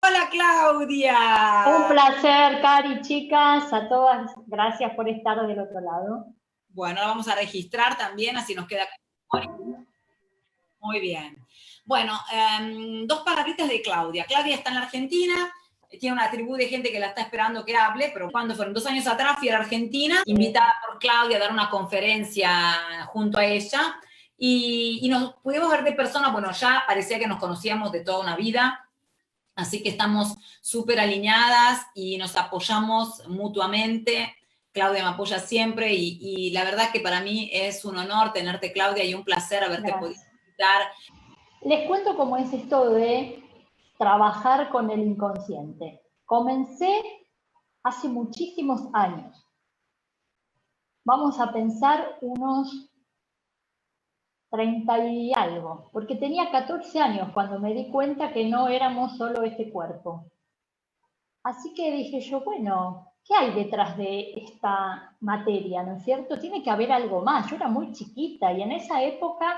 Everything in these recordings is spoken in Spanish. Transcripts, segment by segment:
Hola Claudia. Un placer, Cari, chicas, a todas, gracias por estar del otro lado. Bueno, la vamos a registrar también, así nos queda. Muy bien. Bueno, dos palabritas de Claudia. Claudia está en la Argentina, tiene una tribu de gente que la está esperando que hable, pero cuando fueron 2 años atrás fui a la Argentina, invitada por Claudia a dar una conferencia junto a ella, y nos pudimos ver de persona. Bueno, ya parecía que nos conocíamos de toda una vida, así que estamos súper alineadas y nos apoyamos mutuamente. Claudia me apoya siempre y la verdad que para mí es un honor tenerte, Claudia, y un placer haberte podido invitar. Les cuento cómo es esto de trabajar con el inconsciente. Comencé hace muchísimos años. Vamos a pensar unos 30 y algo, porque tenía 14 años cuando me di cuenta que no éramos solo este cuerpo. Así que dije yo, bueno, ¿qué hay detrás de esta materia, no es cierto? Tiene que haber algo más. Yo era muy chiquita y en esa época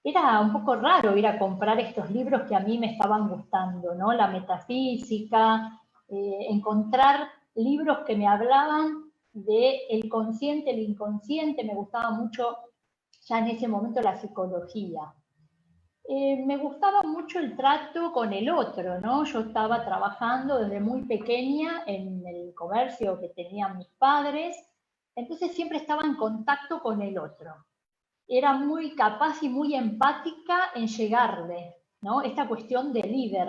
era un poco raro ir a comprar estos libros que a mí me estaban gustando, ¿no? La metafísica, encontrar libros que me hablaban del consciente, el inconsciente. Me gustaba mucho ya en ese momento la psicología. Me gustaba mucho el trato con el otro, ¿no? Yo estaba trabajando desde muy pequeña en el comercio que tenían mis padres, entonces siempre estaba en contacto con el otro. Era muy capaz y muy empática en llegarle, ¿no? Esta cuestión de líder.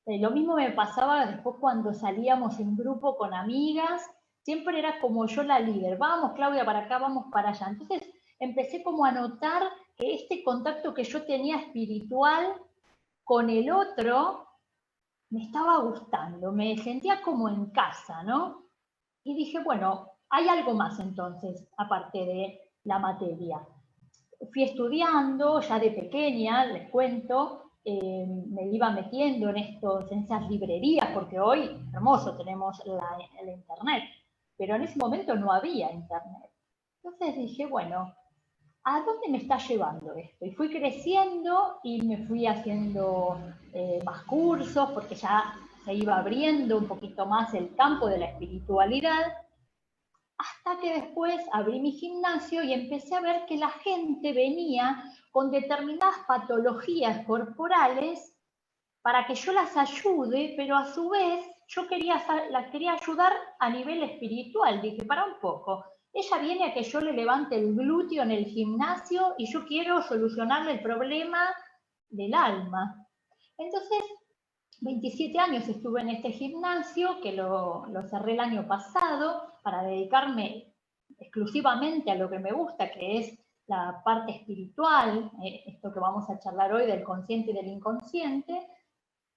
Lo mismo me pasaba después cuando salíamos en grupo con amigas, siempre era como yo la líder, vamos Claudia para acá, vamos para allá. Entonces empecé como a notar que este contacto que yo tenía espiritual con el otro me estaba gustando, me sentía como en casa, ¿no? Y dije, bueno, hay algo más entonces, aparte de la materia. Fui estudiando ya de pequeña, les cuento, me iba metiendo en esas librerías, porque hoy, hermoso, tenemos el internet, pero en ese momento no había internet. Entonces dije, bueno, ¿a dónde me está llevando esto? Y fui creciendo y me fui haciendo más cursos, porque ya se iba abriendo un poquito más el campo de la espiritualidad, hasta que después abrí mi gimnasio y empecé a ver que la gente venía con determinadas patologías corporales para que yo las ayude, pero a su vez yo las quería ayudar a nivel espiritual. Dije, para un poco, ella viene a que yo le levante el glúteo en el gimnasio y yo quiero solucionarle el problema del alma. Entonces, 27 años estuve en este gimnasio, que lo cerré el año pasado para dedicarme exclusivamente a lo que me gusta, que es la parte espiritual, esto que vamos a charlar hoy del consciente y del inconsciente.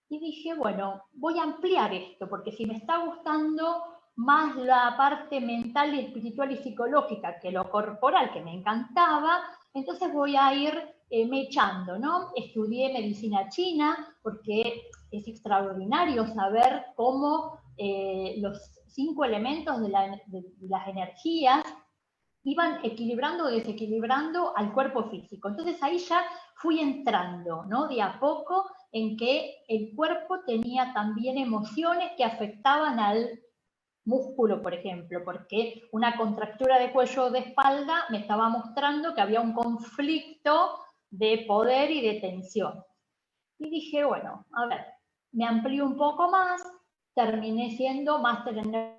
Y dije, bueno, voy a ampliar esto, porque si me está gustando más la parte mental y espiritual y psicológica que lo corporal, que me encantaba, entonces voy a ir mechando, ¿no? Estudié medicina china, porque es extraordinario saber cómo los 5 elementos de las energías iban equilibrando o desequilibrando al cuerpo físico. Entonces ahí ya fui entrando, ¿no? De a poco en que el cuerpo tenía también emociones que afectaban al músculo, por ejemplo, porque una contractura de cuello o de espalda me estaba mostrando que había un conflicto de poder y de tensión. Y dije, bueno, a ver, me amplío un poco más, terminé siendo máster en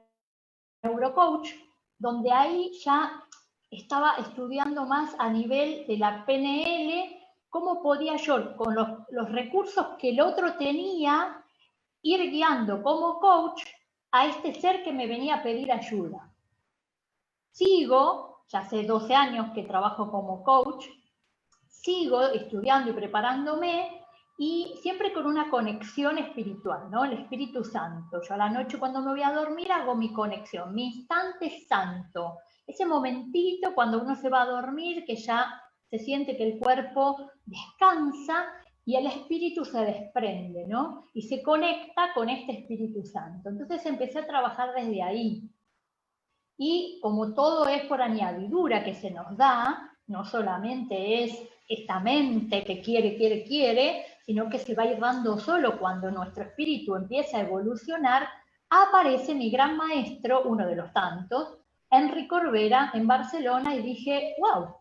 neurocoach, donde ahí ya estaba estudiando más a nivel de la PNL, cómo podía yo, con los recursos que el otro tenía, ir guiando como coach a este ser que me venía a pedir ayuda. Sigo, ya hace 12 años que trabajo como coach, sigo estudiando y preparándome y siempre con una conexión espiritual, ¿no? El Espíritu Santo. Yo a la noche cuando me voy a dormir hago mi conexión, mi instante santo. Ese momentito cuando uno se va a dormir, que ya se siente que el cuerpo descansa y el Espíritu se desprende, ¿no? Y se conecta con este Espíritu Santo. Entonces empecé a trabajar desde ahí. Y como todo es por añadidura que se nos da, no solamente es esta mente que quiere, sino que se va a ir dando solo cuando nuestro espíritu empieza a evolucionar, aparece mi gran maestro, uno de los tantos, Enrique Corbera, en Barcelona, y dije, wow,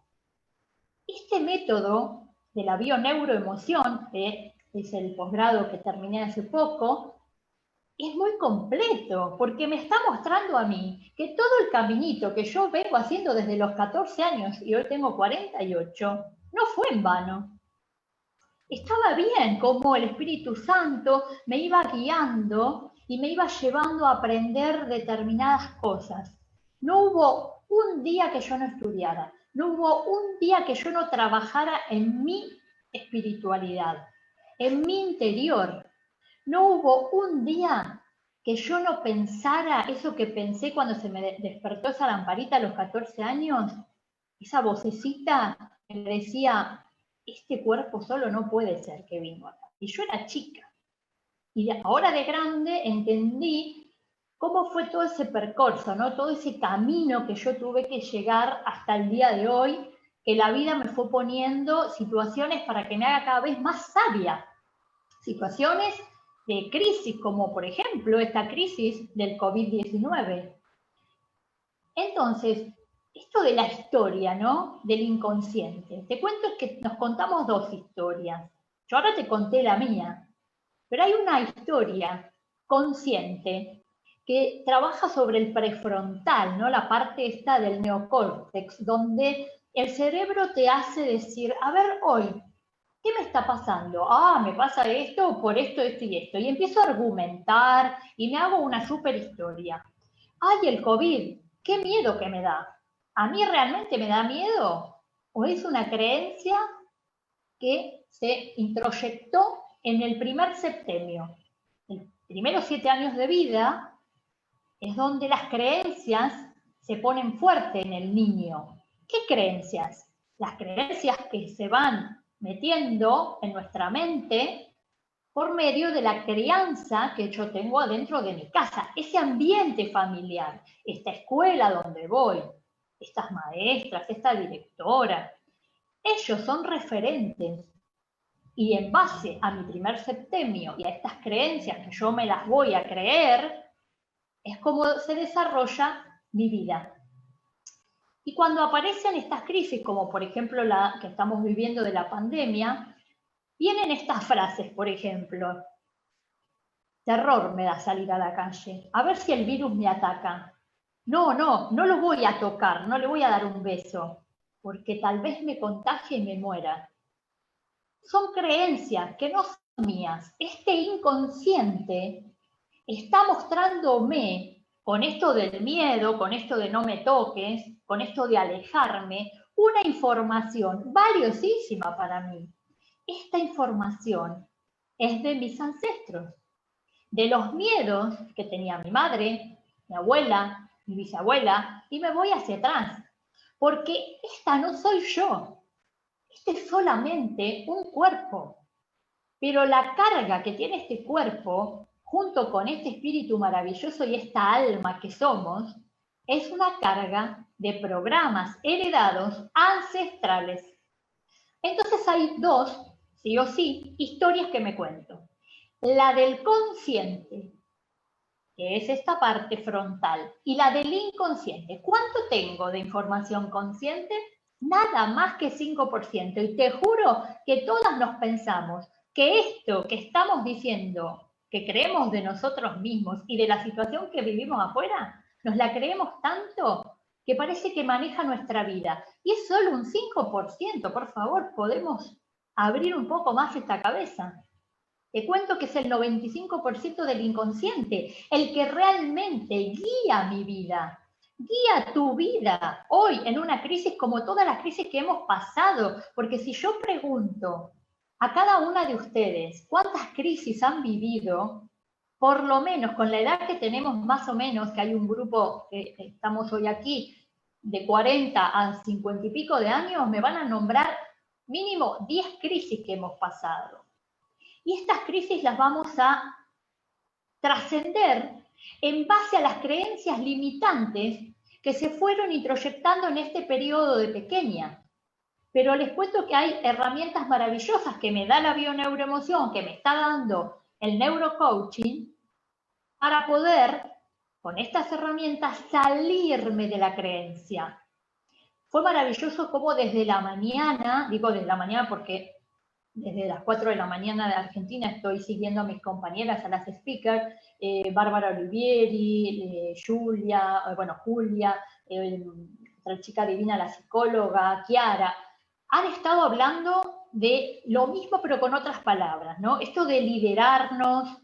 este método de la bioneuroemoción, que es el posgrado que terminé hace poco, es muy completo, porque me está mostrando a mí que todo el caminito que yo vengo haciendo desde los 14 años y hoy tengo 48, no fue en vano. Estaba bien como el Espíritu Santo me iba guiando y me iba llevando a aprender determinadas cosas. No hubo un día que yo no estudiara, no hubo un día que yo no trabajara en mi espiritualidad, en mi interior. No hubo un día que yo no pensara eso que pensé cuando se me despertó esa lamparita a los 14 años, esa vocecita que me decía, este cuerpo solo no puede ser que vino acá. Y yo era chica. Y ahora de grande entendí cómo fue todo ese percorso, ¿no? Todo ese camino que yo tuve que llegar hasta el día de hoy, que la vida me fue poniendo situaciones para que me haga cada vez más sabia. Situaciones de crisis, como por ejemplo esta crisis del COVID-19. Entonces, esto de la historia, ¿no? Del inconsciente. Te cuento que nos contamos dos historias. Yo ahora te conté la mía, pero hay una historia consciente que trabaja sobre el prefrontal, ¿no? La parte esta del neocórtex, donde el cerebro te hace decir, a ver, hoy, ¿qué me está pasando? Ah, me pasa esto por esto, esto y esto. Y empiezo a argumentar y me hago una super historia. Ay, el COVID, qué miedo que me da. ¿A mí realmente me da miedo? ¿O es una creencia que se introyectó en el primer septenio? Los primeros 7 años de vida es donde las creencias se ponen fuerte en el niño. ¿Qué creencias? Las creencias que se van metiendo en nuestra mente por medio de la crianza que yo tengo adentro de mi casa, ese ambiente familiar, esta escuela donde voy, estas maestras, esta directora. Ellos son referentes y en base a mi primer septenio y a estas creencias que yo me las voy a creer, es como se desarrolla mi vida. Y cuando aparecen estas crisis, como por ejemplo la que estamos viviendo de la pandemia, vienen estas frases, por ejemplo, terror me da salir a la calle, a ver si el virus me ataca. No lo voy a tocar, no le voy a dar un beso, porque tal vez me contagie y me muera. Son creencias que no son mías. Este inconsciente está mostrándome, con esto del miedo, con esto de no me toques, con esto de alejarme, una información valiosísima para mí. Esta información es de mis ancestros, de los miedos que tenía mi madre, mi abuela, mi bisabuela, y me voy hacia atrás, porque esta no soy yo, este es solamente un cuerpo, pero la carga que tiene este cuerpo, junto con este espíritu maravilloso y esta alma que somos, es una carga de programas heredados ancestrales. Entonces hay dos, sí o sí, historias que me cuento. La del consciente, que es esta parte frontal, y la del inconsciente. ¿Cuánto tengo de información consciente? Nada más que 5%. Y te juro que todas nos pensamos que esto que estamos diciendo, que creemos de nosotros mismos y de la situación que vivimos afuera, nos la creemos tanto que parece que maneja nuestra vida. Y es solo un 5%, por favor, podemos abrir un poco más esta cabeza. Te cuento que es el 95% del inconsciente, el que realmente guía mi vida, guía tu vida hoy en una crisis como todas las crisis que hemos pasado. Porque si yo pregunto a cada una de ustedes cuántas crisis han vivido, por lo menos con la edad que tenemos más o menos, que hay un grupo que estamos hoy aquí, de 40 a 50 y pico de años, me van a nombrar mínimo 10 crisis que hemos pasado. Y estas crisis las vamos a trascender en base a las creencias limitantes que se fueron introyectando en este periodo de pequeña. Pero les cuento que hay herramientas maravillosas que me da la bioneuroemoción, que me está dando el neurocoaching, para poder, con estas herramientas, salirme de la creencia. Fue maravilloso cómo desde la mañana, digo desde la mañana porque desde las 4 de la mañana de Argentina estoy siguiendo a mis compañeras, a las speakers, Bárbara Olivieri, Julia, otra chica divina, la psicóloga, Chiara, han estado hablando de lo mismo pero con otras palabras, ¿no? Esto de liderarnos,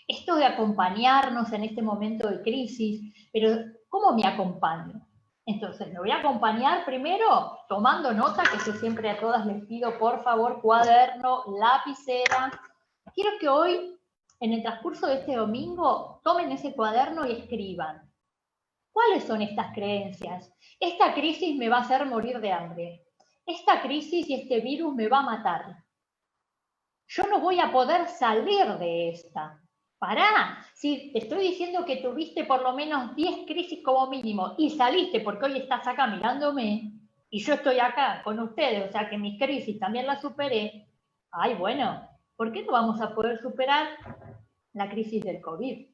esto de acompañarnos en este momento de crisis, pero ¿cómo me acompaño? Entonces, me voy a acompañar primero tomando nota, que yo siempre a todas les pido, por favor, cuaderno, lapicera. Quiero que hoy, en el transcurso de este domingo, tomen ese cuaderno y escriban. ¿Cuáles son estas creencias? Esta crisis me va a hacer morir de hambre. Esta crisis y este virus me va a matar. Yo no voy a poder salir de esta. Pará, si te estoy diciendo que tuviste por lo menos 10 crisis como mínimo y saliste porque hoy estás acá mirándome y yo estoy acá con ustedes, o sea que mis crisis también las superé, ay bueno, ¿por qué no vamos a poder superar la crisis del COVID?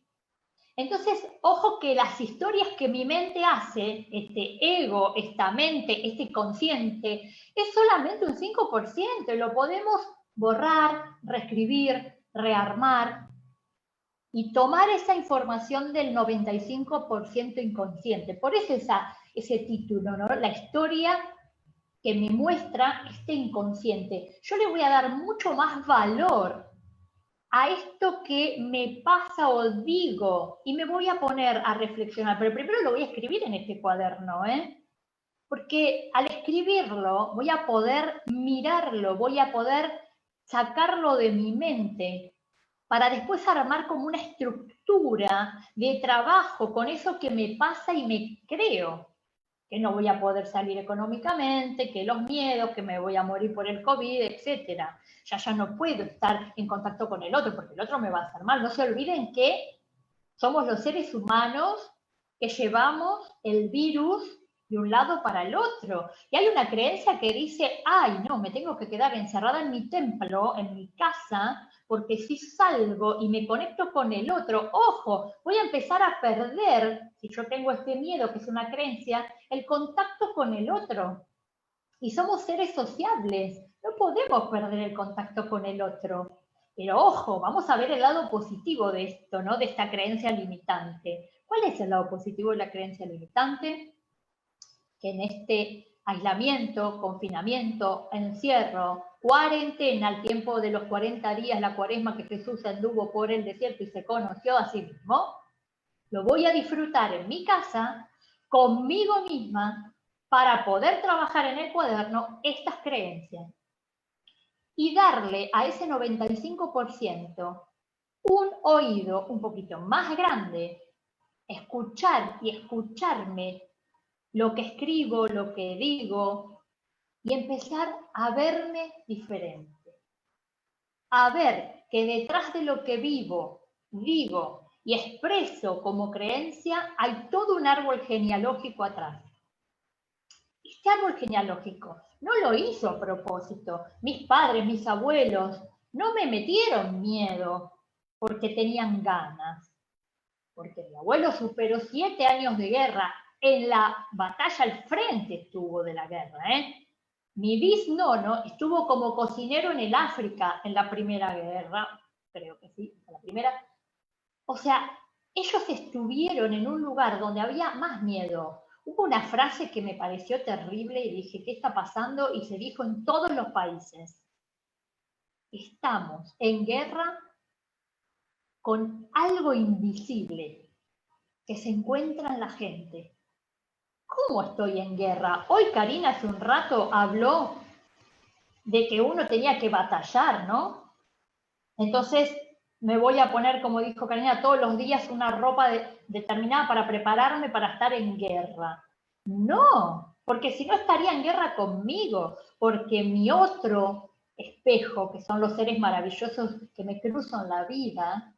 Entonces, ojo que las historias que mi mente hace, este ego, esta mente, este consciente, es solamente un 5%, lo podemos borrar, reescribir, rearmar, y tomar esa información del 95% inconsciente. Por eso ese título, ¿no? La historia que me muestra este inconsciente. Yo le voy a dar mucho más valor a esto que me pasa o digo y me voy a poner a reflexionar. Pero primero lo voy a escribir en este cuaderno, porque al escribirlo voy a poder mirarlo, voy a poder sacarlo de mi mente, para después armar como una estructura de trabajo con eso que me pasa y me creo. Que no voy a poder salir económicamente, que los miedos, que me voy a morir por el COVID, etc. Ya no puedo estar en contacto con el otro, porque el otro me va a hacer mal. No se olviden que somos los seres humanos que llevamos el virus de un lado para el otro. Y hay una creencia que dice, ay, no, me tengo que quedar encerrada en mi templo, en mi casa, porque si salgo y me conecto con el otro, ojo, voy a empezar a perder, si yo tengo este miedo, que es una creencia, el contacto con el otro. Y somos seres sociables, no podemos perder el contacto con el otro. Pero ojo, vamos a ver el lado positivo de esto, ¿no? De esta creencia limitante. ¿Cuál es el lado positivo de la creencia limitante? Que en este aislamiento, confinamiento, encierro, cuarentena, al tiempo de los 40 días, la cuaresma que Jesús anduvo por el desierto y se conoció a sí mismo, lo voy a disfrutar en mi casa, conmigo misma, para poder trabajar en el cuaderno estas creencias y darle a ese 95% un oído un poquito más grande, escuchar y escucharme lo que escribo, lo que digo, y empezar a verme diferente. A ver que detrás de lo que vivo, digo y expreso como creencia, hay todo un árbol genealógico atrás. Este árbol genealógico no lo hizo a propósito. Mis padres, mis abuelos, no me metieron miedo porque tenían ganas. Porque mi abuelo superó 7 años de guerra. En la batalla al frente estuvo de la guerra, Mi bisnono estuvo como cocinero en el África en la Primera Guerra, creo que sí, en la primera. O sea, ellos estuvieron en un lugar donde había más miedo. Hubo una frase que me pareció terrible y dije, ¿qué está pasando? Y se dijo en todos los países. Estamos en guerra con algo invisible que se encuentra en la gente. ¿Cómo estoy en guerra? Hoy Karina hace un rato habló de que uno tenía que batallar, ¿no? Entonces me voy a poner, como dijo Karina, todos los días una ropa determinada para prepararme para estar en guerra. No, porque si no estaría en guerra conmigo, porque mi otro espejo, que son los seres maravillosos que me cruzan la vida,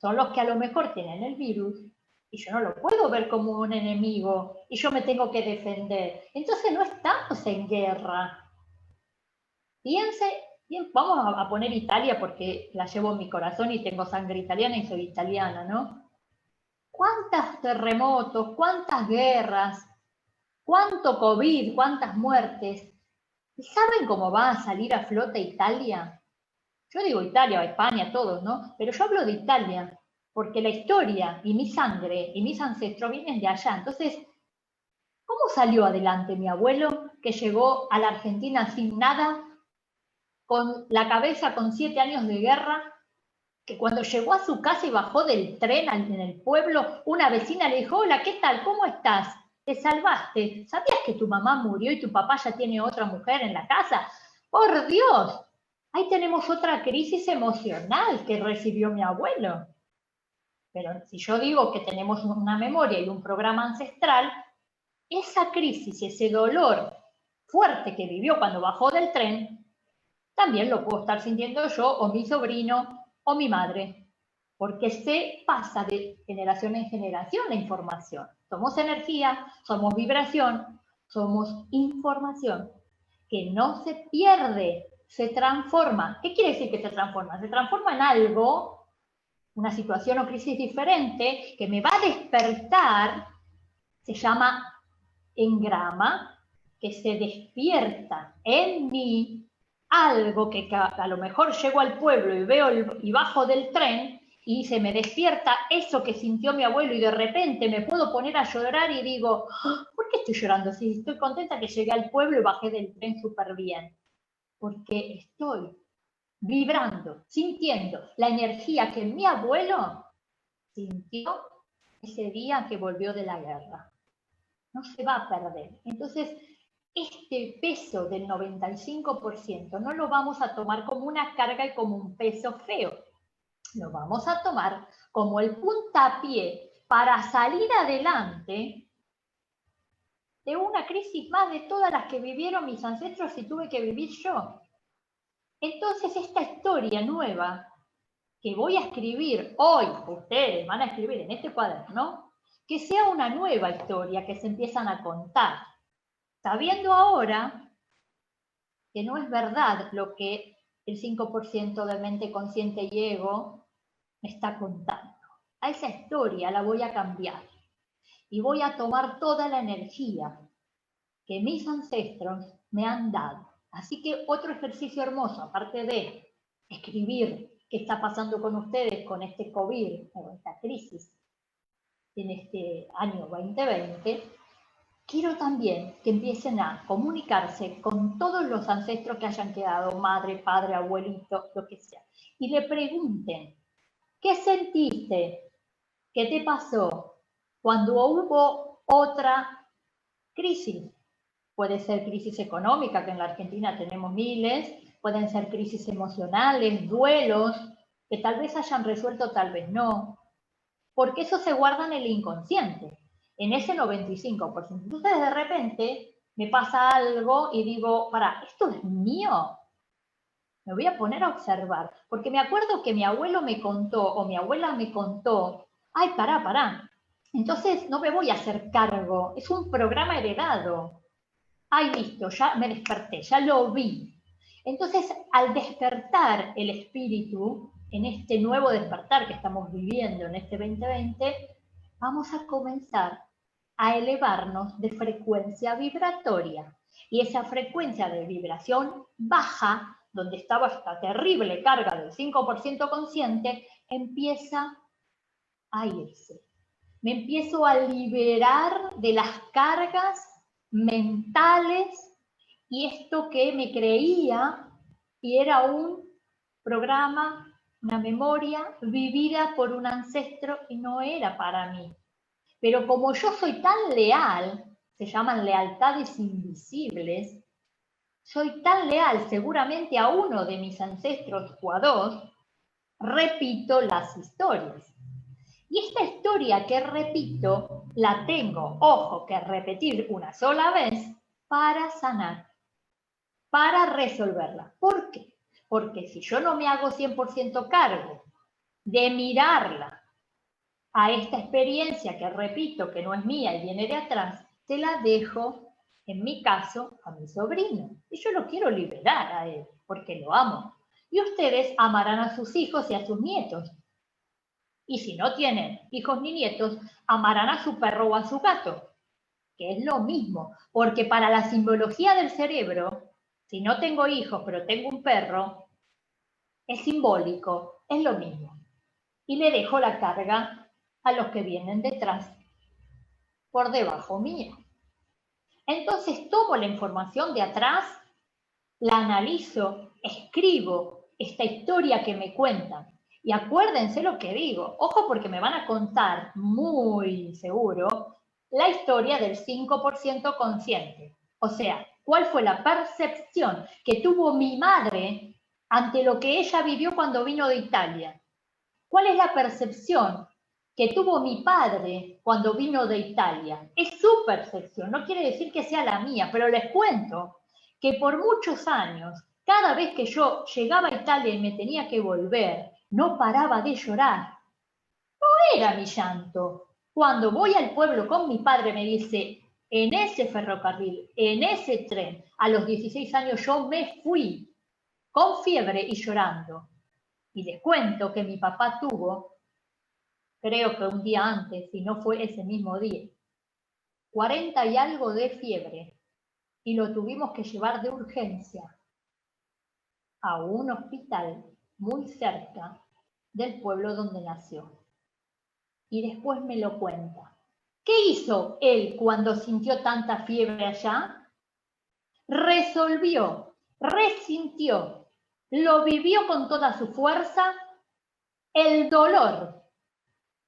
son los que a lo mejor tienen el virus, y yo no lo puedo ver como un enemigo, y yo me tengo que defender. Entonces no estamos en guerra. Piense, bien, vamos a poner Italia porque la llevo en mi corazón y tengo sangre italiana y soy italiana, ¿no? ¿Cuántos terremotos, cuántas guerras, cuánto COVID, cuántas muertes? ¿Y saben cómo va a salir a flote Italia? Yo digo Italia o España, todos, ¿no? Pero yo hablo de Italia, porque la historia y mi sangre y mis ancestros vienen de allá. Entonces, ¿cómo salió adelante mi abuelo que llegó a la Argentina sin nada, con la cabeza con 7 años de guerra, que cuando llegó a su casa y bajó del tren en el pueblo, una vecina le dijo, hola, ¿qué tal? ¿Cómo estás? ¿Te salvaste? ¿Sabías que tu mamá murió y tu papá ya tiene otra mujer en la casa? ¡Por Dios! Ahí tenemos otra crisis emocional que recibió mi abuelo. Pero si yo digo que tenemos una memoria y un programa ancestral, esa crisis, ese dolor fuerte que vivió cuando bajó del tren, también lo puedo estar sintiendo yo o mi sobrino o mi madre, porque se pasa de generación en generación la información. Somos energía, somos vibración, somos información que no se pierde, se transforma. ¿Qué quiere decir que se transforma? Se transforma en algo, una situación o crisis diferente que me va a despertar, se llama engrama, que se despierta en mí algo que a lo mejor llego al pueblo y veo y bajo del tren y se me despierta eso que sintió mi abuelo y de repente me puedo poner a llorar y digo, ¿por qué estoy llorando? Si estoy contenta que llegué al pueblo y bajé del tren súper bien. Porque estoy vibrando, sintiendo la energía que mi abuelo sintió ese día que volvió de la guerra. No se va a perder. Entonces, este peso del 95% no lo vamos a tomar como una carga y como un peso feo. Lo vamos a tomar como el puntapié para salir adelante de una crisis más de todas las que vivieron mis ancestros y tuve que vivir yo. Entonces, esta historia nueva que voy a escribir hoy, ustedes van a escribir en este cuaderno, que sea una nueva historia que se empiezan a contar, sabiendo ahora que no es verdad lo que el 5% de mente consciente y ego me está contando. A esa historia la voy a cambiar y voy a tomar toda la energía que mis ancestros me han dado. Así que otro ejercicio hermoso, aparte de escribir qué está pasando con ustedes con este COVID o esta crisis en este año 2020, quiero también que empiecen a comunicarse con todos los ancestros que hayan quedado, madre, padre, abuelito, lo que sea, y le pregunten, ¿qué sentiste? ¿Qué te pasó cuando hubo otra crisis? Puede ser crisis económica, que en la Argentina tenemos miles, pueden ser crisis emocionales, duelos, que tal vez hayan resuelto, tal vez no, porque eso se guarda en el inconsciente, en ese 95%. Entonces de repente me pasa algo y digo, para, ¿esto es mío? Me voy a poner a observar, porque me acuerdo que mi abuelo me contó, o mi abuela me contó, ay, pará. Entonces no me voy a hacer cargo, es un programa heredado. Ay, listo, ya me desperté, ya lo vi. Entonces, al despertar el espíritu, en este nuevo despertar que estamos viviendo en este 2020, vamos a comenzar a elevarnos de frecuencia vibratoria. Y esa frecuencia de vibración baja, donde estaba esta terrible carga del 5% consciente, empieza a irse. Me empiezo a liberar de las cargas mentales y esto que me creía y era un programa, una memoria vivida por un ancestro y no era para mí. Pero como yo soy tan leal, se llaman lealtades invisibles, soy tan leal seguramente a uno de mis ancestros o a dos, repito las historias. Y esta historia que repito, la tengo, ojo, que repetir una sola vez para sanar. para resolverla. ¿Por qué? Porque si yo no me hago 100% cargo de mirarla a esta experiencia que repito que no es mía y viene de atrás, te la dejo, en mi caso, a mi sobrino. Y yo lo quiero liberar a él, porque lo amo. Y ustedes amarán a sus hijos y a sus nietos. Y si no tienen hijos ni nietos, amarán a su perro o a su gato, que es lo mismo, porque para la simbología del cerebro, si no tengo hijos pero tengo un perro, es simbólico, es lo mismo. Y le dejo la carga a los que vienen detrás, por debajo mío. Entonces tomo la información de atrás, la analizo, escribo esta historia que me cuentan. Y acuérdense lo que digo, ojo porque me van a contar muy seguro la historia del 5% consciente. O sea, ¿cuál fue la percepción que tuvo mi madre ante lo que ella vivió cuando vino de Italia? ¿Cuál es la percepción que tuvo mi padre cuando vino de Italia? Es su percepción, no quiere decir que sea la mía, pero les cuento que por muchos años, cada vez que yo llegaba a Italia y me tenía que volver, no paraba de llorar. No era mi llanto. Cuando voy al pueblo con mi padre me dice, en ese ferrocarril, en ese tren, a los 16 años yo me fui con fiebre y llorando. Y les cuento que mi papá tuvo, creo que un día antes, si no fue ese mismo día, 40 y algo de fiebre, y lo tuvimos que llevar de urgencia a un hospital muy cerca del pueblo donde nació. Y después me lo cuenta. ¿Qué hizo él cuando sintió tanta fiebre allá? Resolvió, resintió, lo vivió con toda su fuerza, el dolor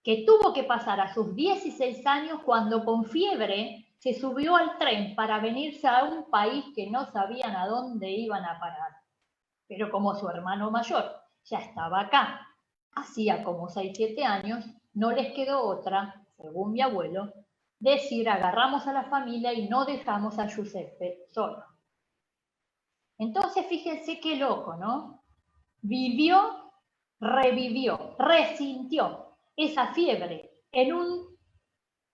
que tuvo que pasar a sus 16 años cuando con fiebre se subió al tren para venirse a un país que no sabían a dónde iban a parar. Pero como su hermano mayor ya estaba acá, hacía como 6, 7 años, no les quedó otra, según mi abuelo, decir agarramos a la familia y no dejamos a Giuseppe solo. Entonces fíjense qué loco, ¿no? Vivió, revivió, resintió esa fiebre en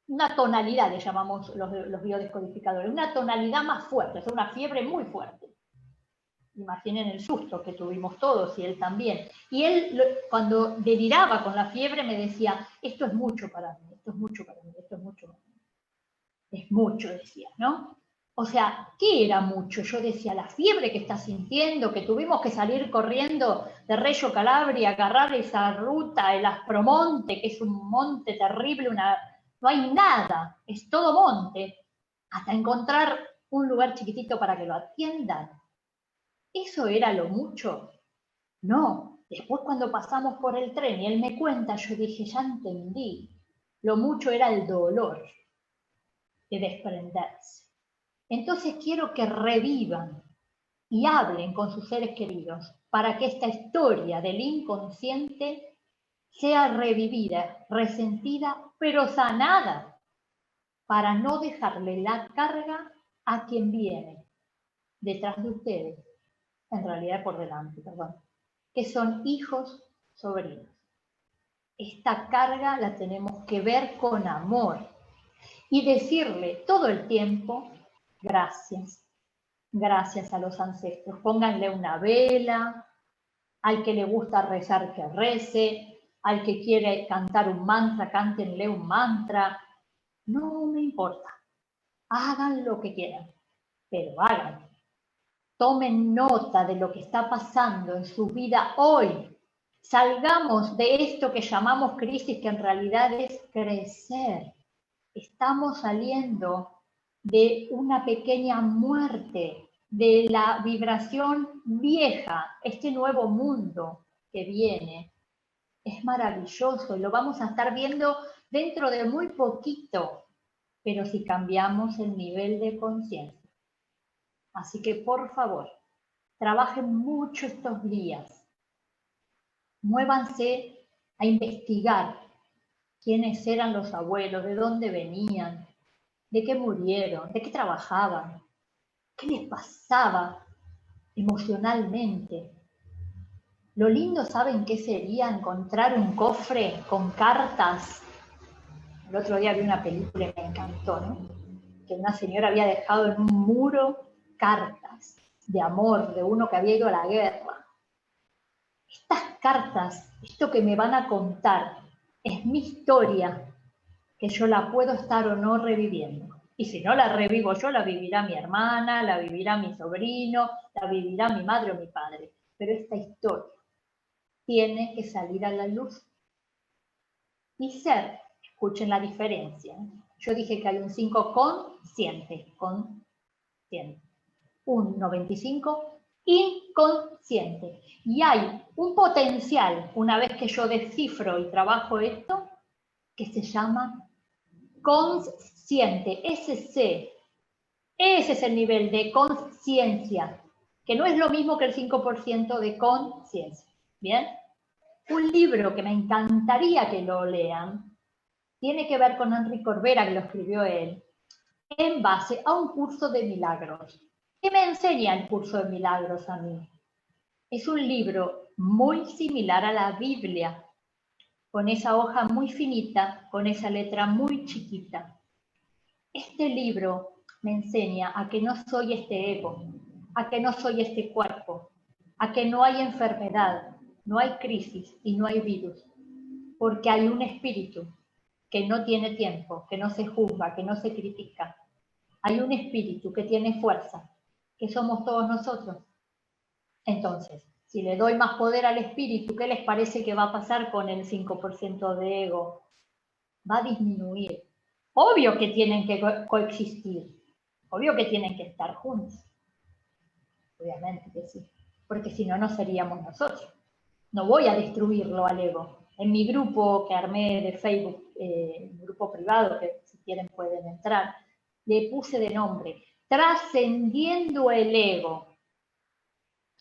una tonalidad, le llamamos los biodescodificadores, una tonalidad más fuerte, o sea, una fiebre muy fuerte. Imaginen el susto que tuvimos todos y él también. Y él, cuando deliraba con la fiebre, me decía, esto es mucho para mí, esto es mucho para mí, esto es mucho para mí. Es mucho, decía, ¿no? O sea, ¿qué era mucho? Yo decía, la fiebre que está sintiendo, que tuvimos que salir corriendo de Reggio Calabria, agarrar esa ruta, el Aspromonte, que es un monte terrible, no hay nada, es todo monte, hasta encontrar un lugar chiquitito para que lo atiendan. ¿Eso era lo mucho? No. Después cuando pasamos por el tren y él me cuenta, yo dije, ya entendí. Lo mucho era el dolor de desprenderse. Entonces quiero que revivan y hablen con sus seres queridos para que esta historia del inconsciente sea revivida, resentida, pero sanada, para no dejarle la carga a quien viene detrás de ustedes, en realidad por delante, perdón, que son hijos, sobrinos. Esta carga la tenemos que ver con amor y decirle todo el tiempo, gracias, gracias a los ancestros. Pónganle una vela, al que le gusta rezar que rece, al que quiere cantar un mantra, cántenle un mantra. No me importa, hagan lo que quieran, pero hagan. Tomen nota de lo que está pasando en su vida hoy. Salgamos de esto que llamamos crisis, que en realidad es crecer. Estamos saliendo de una pequeña muerte, de la vibración vieja, este nuevo mundo que viene. Es maravilloso y lo vamos a estar viendo dentro de muy poquito, pero si cambiamos el nivel de conciencia. Así que por favor, trabajen mucho estos días. Muévanse a investigar quiénes eran los abuelos, de dónde venían, de qué murieron, de qué trabajaban, qué les pasaba, emocionalmente. Lo lindo, ¿saben qué sería? Encontrar un cofre con cartas. El otro día vi una película y me encantó, ¿no? Que una señora había dejado en un muro cartas de amor de uno que había ido a la guerra. Estas cartas, esto que me van a contar, es mi historia, que yo la puedo estar o no reviviendo. Y si no la revivo yo, la vivirá mi hermana, la vivirá mi sobrino, la vivirá mi madre o mi padre. Pero esta historia tiene que salir a la luz y ser, escuchen la diferencia. Yo dije que hay un 5 consciente, un 95 inconsciente. Y hay un potencial, una vez que yo descifro y trabajo esto, que se llama consciente, SC. Ese es el nivel de conciencia, que no es lo mismo que el 5% de conciencia. ¿Bien? Un libro que me encantaría que lo lean tiene que ver con Henry Corbera, que lo escribió él, en base a un curso de milagros. ¿Qué me enseña el curso de milagros a mí? Es un libro muy similar a la Biblia, con esa hoja muy finita, con esa letra muy chiquita. Este libro me enseña a que no soy este ego, a que no soy este cuerpo, a que no hay enfermedad, no hay crisis y no hay virus, porque hay un espíritu que no tiene tiempo, que no se juzga, que no se critica. Hay un espíritu que tiene fuerza, que somos todos nosotros. Entonces, si le doy más poder al espíritu, ¿qué les parece que va a pasar con el 5% de ego? Va a disminuir. Obvio que tienen que coexistir, obvio que tienen que estar juntos. Obviamente que sí, porque si no, no seríamos nosotros. No voy a destruirlo al ego. En mi grupo que armé de Facebook, un grupo privado, que si quieren pueden entrar, le puse de nombre, Trascendiendo el Ego.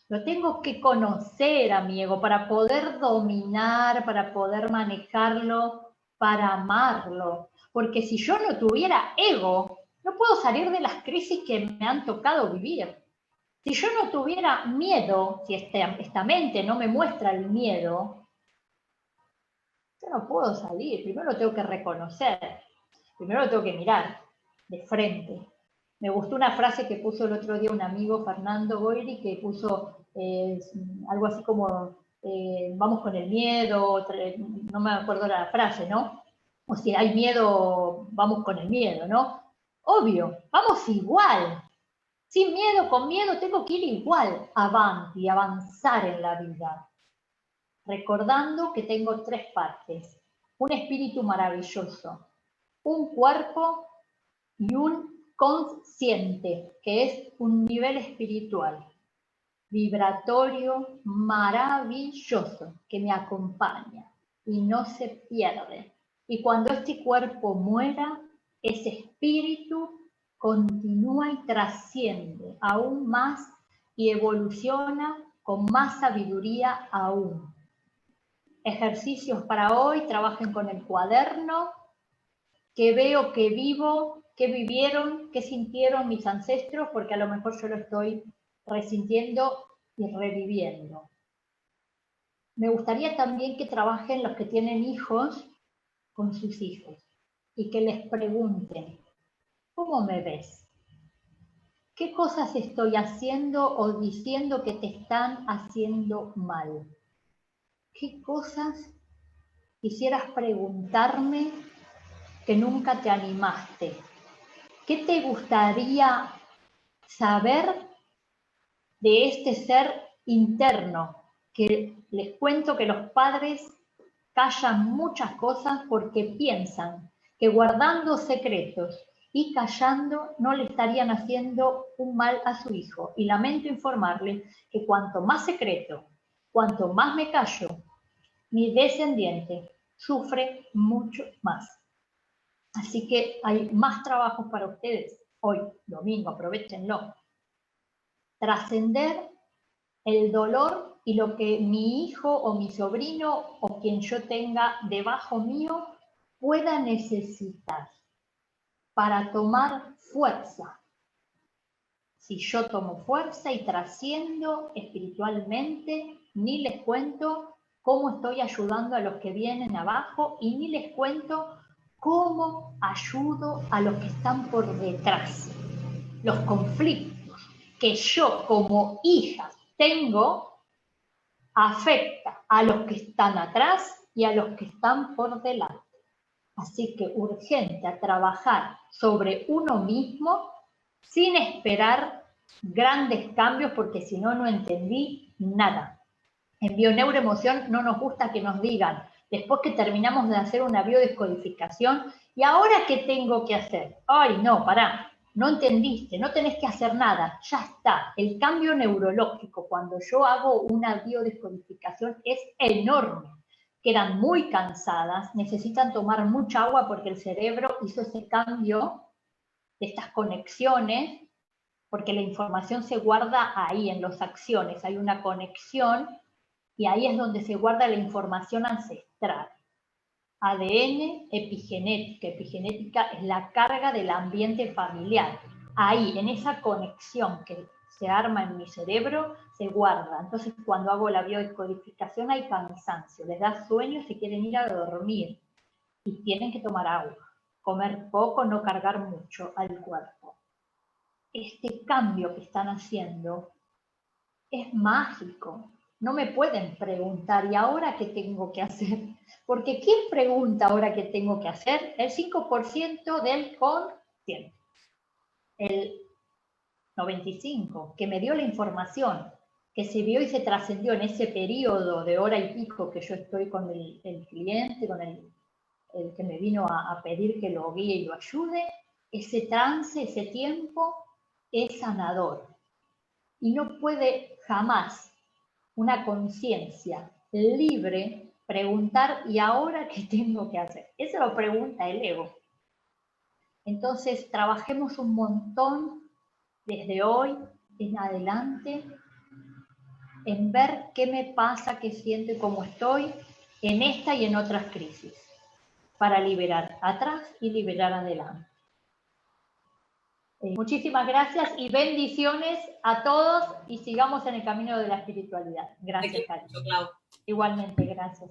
Lo tengo que conocer a mi ego para poder dominar, para poder manejarlo, para amarlo. Porque si yo no tuviera ego, no puedo salir de las crisis que me han tocado vivir. Si yo no tuviera miedo, si esta mente no me muestra el miedo, yo no puedo salir. Primero lo tengo que reconocer, primero lo tengo que mirar de frente. Me gustó una frase que puso el otro día un amigo, Fernando Goiri, que puso algo así como, vamos con el miedo, no me acuerdo la frase, ¿no? O si hay miedo, vamos con el miedo, ¿no? Obvio, vamos igual. Sin miedo, con miedo, tengo que ir igual avanti, avanzar en la vida. Recordando que tengo 3 partes. Un espíritu maravilloso, un cuerpo y un consciente, que es un nivel espiritual, vibratorio, maravilloso, que me acompaña y no se pierde. Y cuando este cuerpo muera, ese espíritu continúa y trasciende aún más y evoluciona con más sabiduría aún. Ejercicios para hoy, trabajen con el cuaderno, que veo, que vivo, que vivieron, que sintieron mis ancestros, porque a lo mejor yo lo estoy resintiendo y reviviendo. Me gustaría también que trabajen los que tienen hijos con sus hijos y que les pregunten, ¿cómo me ves? ¿Qué cosas estoy haciendo o diciendo que te están haciendo mal? ¿Qué cosas quisieras preguntarme que nunca te animaste? ¿Qué te gustaría saber de este ser interno? Que les cuento que los padres callan muchas cosas porque piensan que guardando secretos y callando no le estarían haciendo un mal a su hijo. Y lamento informarles que cuanto más secreto, cuanto más me callo, mi descendiente sufre mucho más. Así que hay más trabajos para ustedes hoy, domingo, aprovechenlo. Trascender el dolor y lo que mi hijo o mi sobrino o quien yo tenga debajo mío pueda necesitar para tomar fuerza. si yo tomo fuerza y trasciendo espiritualmente, ni les cuento cómo estoy ayudando a los que vienen abajo y ni les cuento cómo ayudo a los que están por detrás. Los conflictos que yo como hija tengo afecta a los que están atrás y a los que están por delante. Así que urgente a trabajar sobre uno mismo sin esperar grandes cambios, porque si no, no entendí nada. En bioneuroemoción no nos gusta que nos digan, después que terminamos de hacer una biodescodificación, ¿y ahora qué tengo que hacer? Ay, no, pará, no entendiste, no tenés que hacer nada, ya está. El cambio neurológico cuando yo hago una biodescodificación es enorme. Quedan muy cansadas, necesitan tomar mucha agua porque el cerebro hizo ese cambio de estas conexiones, porque la información se guarda ahí, en las acciones, hay una conexión y ahí es donde se guarda la información ancestral. ADN, epigenética. Epigenética es la carga del ambiente familiar. Ahí, en esa conexión que se arma en mi cerebro, se guarda. Entonces, cuando hago la biodescodificación hay cansancio, les da sueño, se quieren ir a dormir y tienen que tomar agua, comer poco, no cargar mucho al cuerpo. Este cambio que están haciendo es mágico. No me pueden preguntar, ¿y ahora qué tengo que hacer? Porque ¿quién pregunta ahora qué tengo que hacer? El 5% del consciente. El 95%, que me dio la información, que se vio y se trascendió en ese periodo de hora y pico que yo estoy con el cliente, con el que me vino a pedir que lo guíe y lo ayude, ese trance, ese tiempo es sanador. Y no puede jamás una conciencia libre preguntar, ¿y ahora qué tengo que hacer? Eso lo pregunta el ego. Entonces, trabajemos un montón desde hoy en adelante en ver qué me pasa, qué siento y cómo estoy en esta y en otras crisis, para liberar atrás y liberar adelante. Muchísimas gracias y bendiciones a todos y sigamos en el camino de la espiritualidad. Gracias, Cari. Igualmente, gracias.